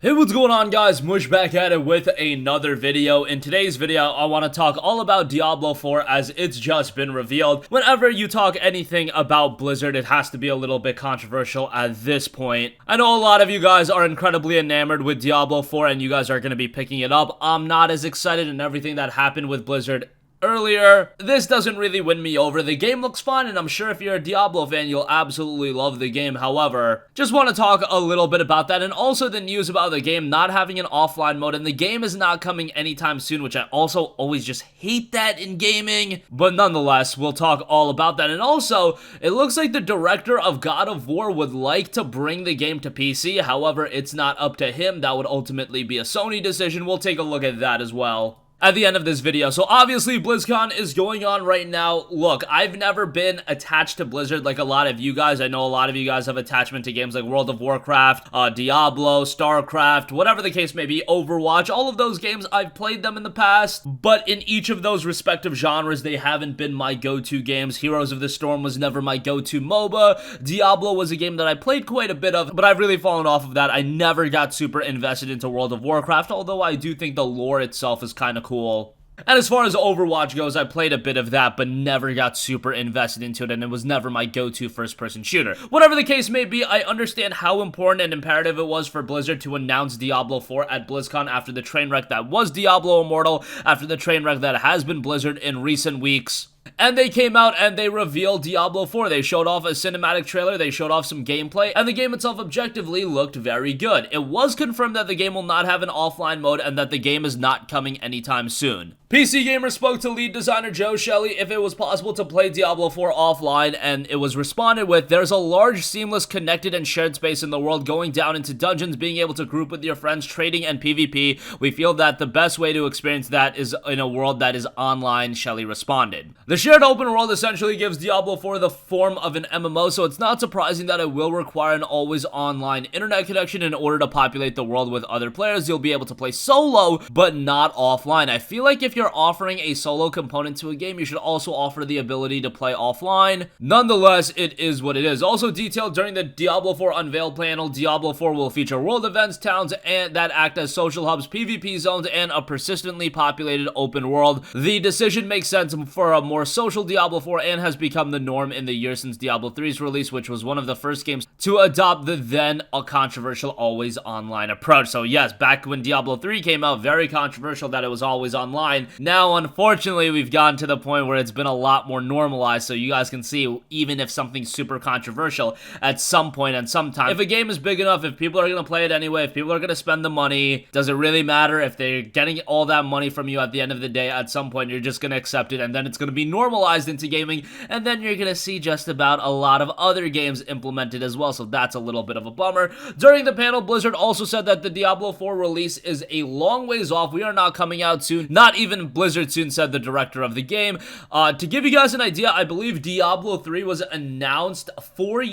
Hey, what's going on, guys? Mush back at it with another video. In today's video, I want to talk all about Diablo 4 as it's just been revealed. Whenever you talk anything about Blizzard, it has to be a little bit controversial at this point. I know a lot of you guys are incredibly enamored with Diablo 4 and you guys are going to be picking it up. I'm not as excited in everything that happened with Blizzard earlier. This doesn't really win me over. The game looks fun, and I'm sure if you're a Diablo fan, you'll absolutely love the game. However, just want to talk a little bit about that, and also the news about the game not having an offline mode, and the game is not coming anytime soon, which I also always just hate that in gaming. But nonetheless, we'll talk all about that. And also, it looks like the director of God of War would like to bring the game to PC. However, it's not up to him. That would ultimately be a Sony decision. We'll take a look at that as well at the end of this video. So obviously BlizzCon is going on right now. Look, I've never been attached to Blizzard like a lot of you guys. I know a lot of you guys have attachment to games like World of Warcraft, Diablo, StarCraft, whatever the case may be, Overwatch. All of those games, I've played them in the past, but in each of those respective genres, they haven't been my go-to games. Heroes of the Storm was never my go-to MOBA. Diablo was a game that I played quite a bit of, but I've really fallen off of that. I never got super invested into World of Warcraft, although I do think the lore itself is kind of cool. And as far as Overwatch goes, I played a bit of that, but never got super invested into it, and it was never my go-to first-person shooter. Whatever the case may be, I understand how important and imperative it was for Blizzard to announce Diablo 4 at BlizzCon after the train wreck that was Diablo Immortal, after the train wreck that has been Blizzard in recent weeks. And they came out and they revealed Diablo 4. They showed off a cinematic trailer, they showed off some gameplay, and the game itself objectively looked very good. It was confirmed that the game will not have an offline mode and that the game is not coming anytime soon. PC Gamer spoke to lead designer Joe Shelley if it was possible to play Diablo 4 offline, and it was responded with, "There's a large, seamless, connected, and shared space in the world, going down into dungeons, being able to group with your friends, trading, and PvP. We feel that the best way to experience that is in a world that is online," Shelley responded. The shared open world essentially gives Diablo 4 the form of an MMO, so it's not surprising that it will require an always online internet connection in order to populate the world with other players. You'll be able to play solo, but not offline. I feel like if you're offering a solo component to a game, you should also offer the ability to play offline. Nonetheless, it is what it is. Also detailed during the Diablo 4 Unveiled panel, Diablo 4 will feature world events, towns, and that act as social hubs, PvP zones, and a persistently populated open world. The decision makes sense for a more social Diablo 4 and has become the norm in the year since Diablo 3's release, which was one of the first games to adopt the then controversial always online approach. So yes, back when Diablo 3 came out, very controversial that it was always online. Now, unfortunately, we've gotten to the point where it's been a lot more normalized, so you guys can see, even if something's super controversial, at some point and sometime, if a game is big enough, if people are going to play it anyway, if people are going to spend the money, does it really matter if they're getting all that money from you at the end of the day? At some point, you're just going to accept it, and then it's going to be normalized into gaming, and then you're going to see just about a lot of other games implemented as well, so that's a little bit of a bummer. During the panel, Blizzard also said that the Diablo 4 release is a long ways off. We are not coming out soon. Not even Blizzard soon, said the director of the game. To give you guys an idea, I believe Diablo 3 was announced 4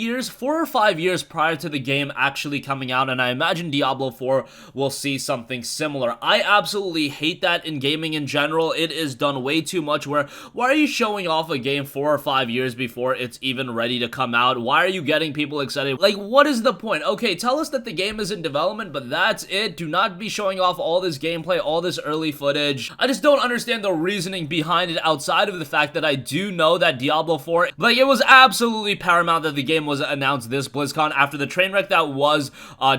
or 5 years prior to the game actually coming out, and I imagine Diablo 4 will see something similar. I absolutely hate that in gaming in general. It is done way too much where, why are you showing off a game 4 or 5 years before it's even ready to come out? Why are you getting people excited? Like, what is the point? Okay, tell us that the game is in development, but that's it. Do not be showing off all this gameplay, all this early footage. I just don't understand the reasoning behind it outside of the fact that I do know that Diablo 4, like, it was absolutely paramount that the game was announced this BlizzCon after the train wreck that was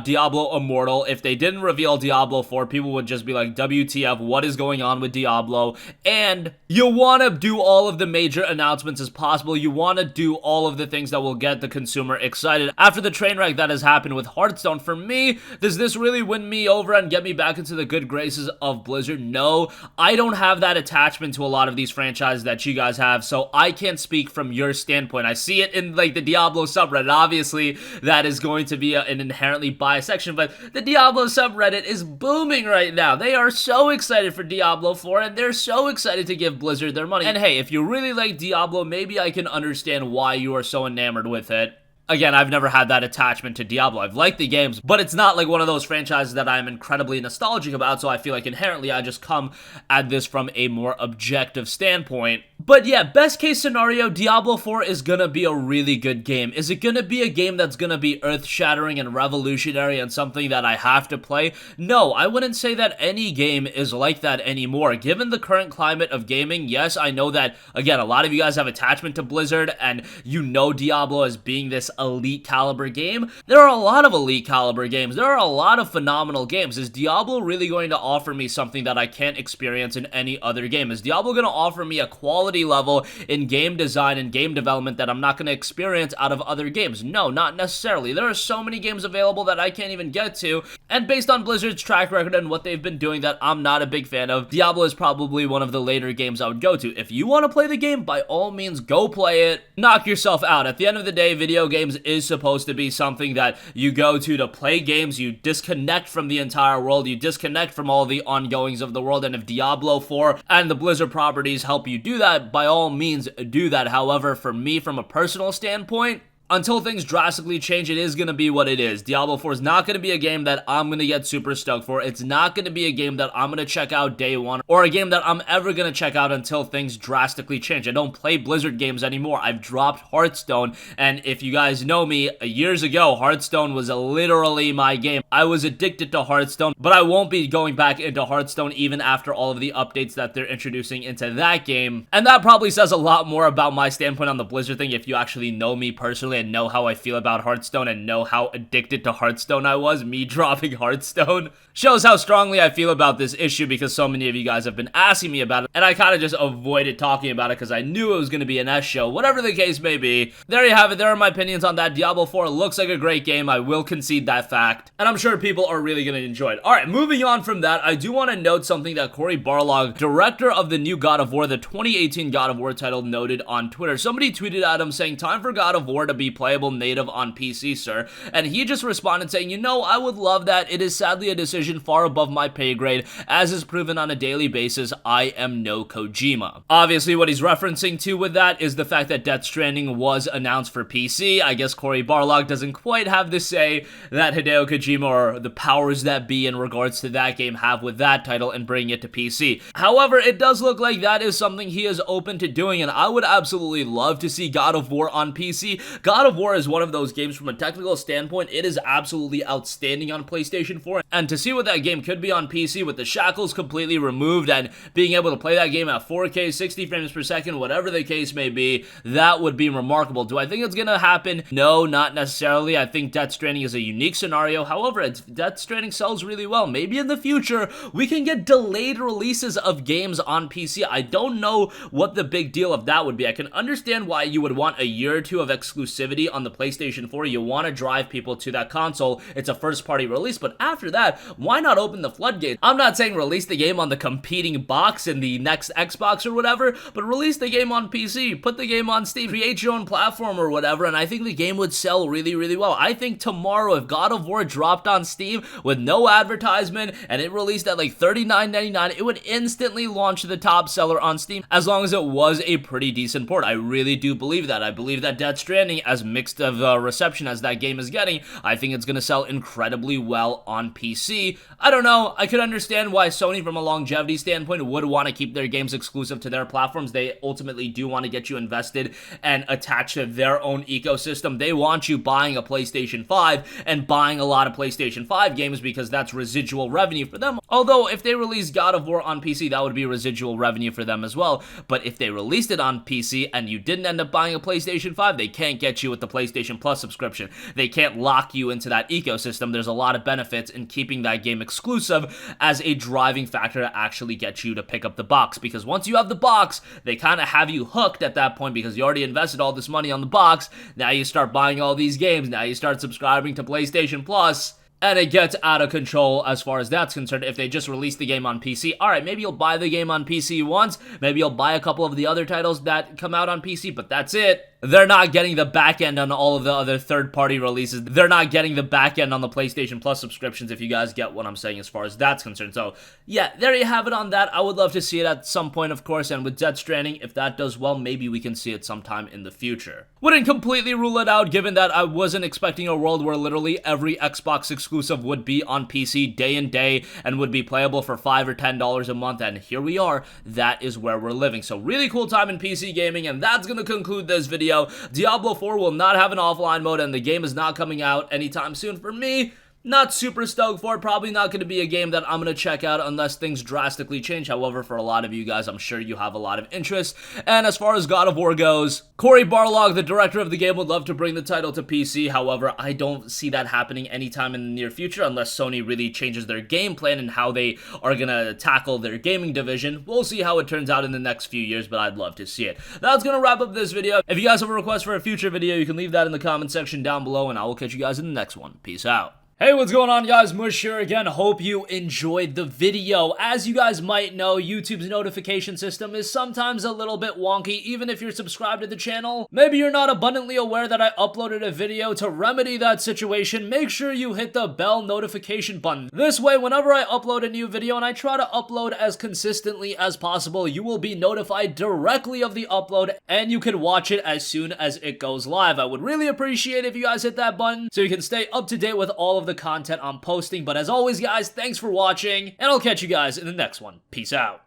Diablo Immortal. If they didn't reveal Diablo 4, people would just be like, WTF, what is going on with Diablo? And you want to do all of the major announcements as possible. You want to do all of the things that will get the consumer excited. After the train wreck that has happened with Hearthstone, for me, does this really win me over and get me back into the good graces of Blizzard? No, I don't have that attachment to a lot of these franchises that you guys have, so I can't speak from your standpoint. I see it in, like, the Diablo subreddit. Obviously, that is going to be an inherently biased section, but the Diablo subreddit is booming right now. They are so excited for Diablo 4, and they're so excited to give Blizzard their money. And hey, if you really like Diablo, maybe I can understand why you are so enamored with it. Again, I've never had that attachment to Diablo. I've liked the games, but it's not like one of those franchises that I'm incredibly nostalgic about, so I feel like inherently I just come at this from a more objective standpoint. But yeah, best case scenario, Diablo 4 is gonna be a really good game. Is it gonna be a game that's gonna be earth-shattering and revolutionary and something that I have to play? No, I wouldn't say that any game is like that anymore. Given the current climate of gaming, yes, I know that, again, a lot of you guys have attachment to Blizzard, and you know Diablo as being this elite caliber game. There are a lot of elite caliber games. There are a lot of phenomenal games. Is Diablo really going to offer me something that I can't experience in any other game? Is Diablo going to offer me a quality level in game design and game development that I'm not going to experience out of other games? No, not necessarily. There are so many games available that I can't even get to, and based on Blizzard's track record and what they've been doing that I'm not a big fan of, Diablo is probably one of the later games I would go to. If you want to play the game, by all means, go play it. Knock yourself out. At the end of the day, video games is supposed to be something that you go to play games. You disconnect from the entire world. You disconnect from all the ongoings of the world, and if Diablo 4 and the Blizzard properties help you do that, by all means, do that. However, for me, from a personal standpoint, until things drastically change, it is going to be what it is. Diablo 4 is not going to be a game that I'm going to get super stoked for. It's not going to be a game that I'm going to check out day one, or a game that I'm ever going to check out until things drastically change. I don't play Blizzard games anymore. I've dropped Hearthstone, and if you guys know me, years ago, Hearthstone was literally my game. I was addicted to Hearthstone, but I won't be going back into Hearthstone even after all of the updates that they're introducing into that game. And that probably says a lot more about my standpoint on the Blizzard thing if you actually know me personally and know how I feel about Hearthstone and know how addicted to Hearthstone I was. Me dropping Hearthstone shows how strongly I feel about this issue, because so many of you guys have been asking me about it, and I kind of just avoided talking about it because I knew it was going to be an S show. Whatever the case may be, there you have it. There are my opinions on that. Diablo 4 looks like a great game. I will concede that fact, and I'm sure people are really going to enjoy it. Alright, moving on from that, I do want to note something that Cory Barlog, director of the new God of War, the 2018 God of War title, noted on Twitter. Somebody tweeted at him saying, "Time for God of War to be playable native on PC, sir." And he just responded saying, "You know, I would love that. It is sadly a decision far above my pay grade, as is proven on a daily basis. I am no Kojima." Obviously, what he's referencing to with that is the fact that Death Stranding was announced for PC. I guess Cory Barlog doesn't quite have the say that Hideo Kojima or the powers that be in regards to that game have with that title and bringing it to PC. However, it does look like that is something he is open to doing, and I would absolutely love to see God of War on PC. God of War is one of those games from a technical standpoint. It is absolutely outstanding on PlayStation 4, and to see what that game could be on PC with the shackles completely removed and being able to play that game at 4K, 60 frames per second, whatever the case may be, that would be remarkable. Do I think it's gonna happen? No, not necessarily. I think Death Stranding is a unique scenario. However, Death Stranding sells really well. Maybe in the future, we can get delayed releases of games on PC. I don't know what the big deal of that would be. I can understand why you would want a year or two of exclusivity on the PlayStation 4. You want to drive people to that console. It's a first-party release, but after that, why not open the floodgates? I'm not saying release the game on the competing box in the next Xbox or whatever, but release the game on PC, put the game on Steam, create your own platform or whatever, and I think the game would sell really, really well. I think tomorrow, if God of War dropped on Steam with no advertisement and it released at like $39.99, it would instantly launch the top seller on Steam, as long as it was a pretty decent port. I really do believe that. I believe that Death Stranding, as mixed of reception as that game is getting, I think it's going to sell incredibly well on PC. I don't know. I could understand why Sony, from a longevity standpoint, would want to keep their games exclusive to their platforms. They ultimately do want to get you invested and attached to their own ecosystem. They want you buying a PlayStation 5 and buying a lot of PlayStation 5 games because that's residual revenue for them. Although, if they release God of War on PC, that would be residual revenue for them as well. But if they released it on PC and you didn't end up buying a PlayStation 5, they can't get you with the PlayStation Plus subscription. They can't lock you into that ecosystem. There's a lot of benefits in keeping that game exclusive as a driving factor to actually get you to pick up the box, because once you have the box, they kind of have you hooked at that point because you already invested all this money on the box. Now you start buying all these games. Now you start subscribing to PlayStation Plus, and it gets out of control as far as that's concerned. If they just release the game on PC, alright, maybe you'll buy the game on PC once, maybe you'll buy a couple of the other titles that come out on PC, but that's it. They're not getting the back end on all of the other third-party releases. They're not getting the back end on the PlayStation Plus subscriptions, if you guys get what I'm saying as far as that's concerned. So, yeah, there you have it on that. I would love to see it at some point, of course, and with Death Stranding, if that does well, maybe we can see it sometime in the future. Wouldn't completely rule it out, given that I wasn't expecting a world where literally every Xbox exclusive would be on PC day and day and would be playable for $5 or $10 a month, and here we are. That is where we're living. So really cool time in PC gaming, and that's gonna conclude this video. Diablo 4 will not have an offline mode, and the game is not coming out anytime soon for me. Not super stoked for it. Probably not going to be a game that I'm going to check out unless things drastically change. However, for a lot of you guys, I'm sure you have a lot of interest. And as far as God of War goes, Cory Barlog, the director of the game, would love to bring the title to PC. However, I don't see that happening anytime in the near future unless Sony really changes their game plan and how they are going to tackle their gaming division. We'll see how it turns out in the next few years, but I'd love to see it. That's going to wrap up this video. If you guys have a request for a future video, you can leave that in the comment section down below, and I will catch you guys in the next one. Peace out. Hey, what's going on, guys? Mush here again. Hope you enjoyed the video. As you guys might know, YouTube's notification system is sometimes a little bit wonky, even if you're subscribed to the channel. Maybe you're not abundantly aware that I uploaded a video. To remedy that situation, make sure you hit the bell notification button. This way, whenever I upload a new video, and I try to upload as consistently as possible, you will be notified directly of the upload, and you can watch it as soon as it goes live. I would really appreciate if you guys hit that button so you can stay up to date with all of the content I'm posting. But as always, guys, thanks for watching, and I'll catch you guys in the next one. Peace out.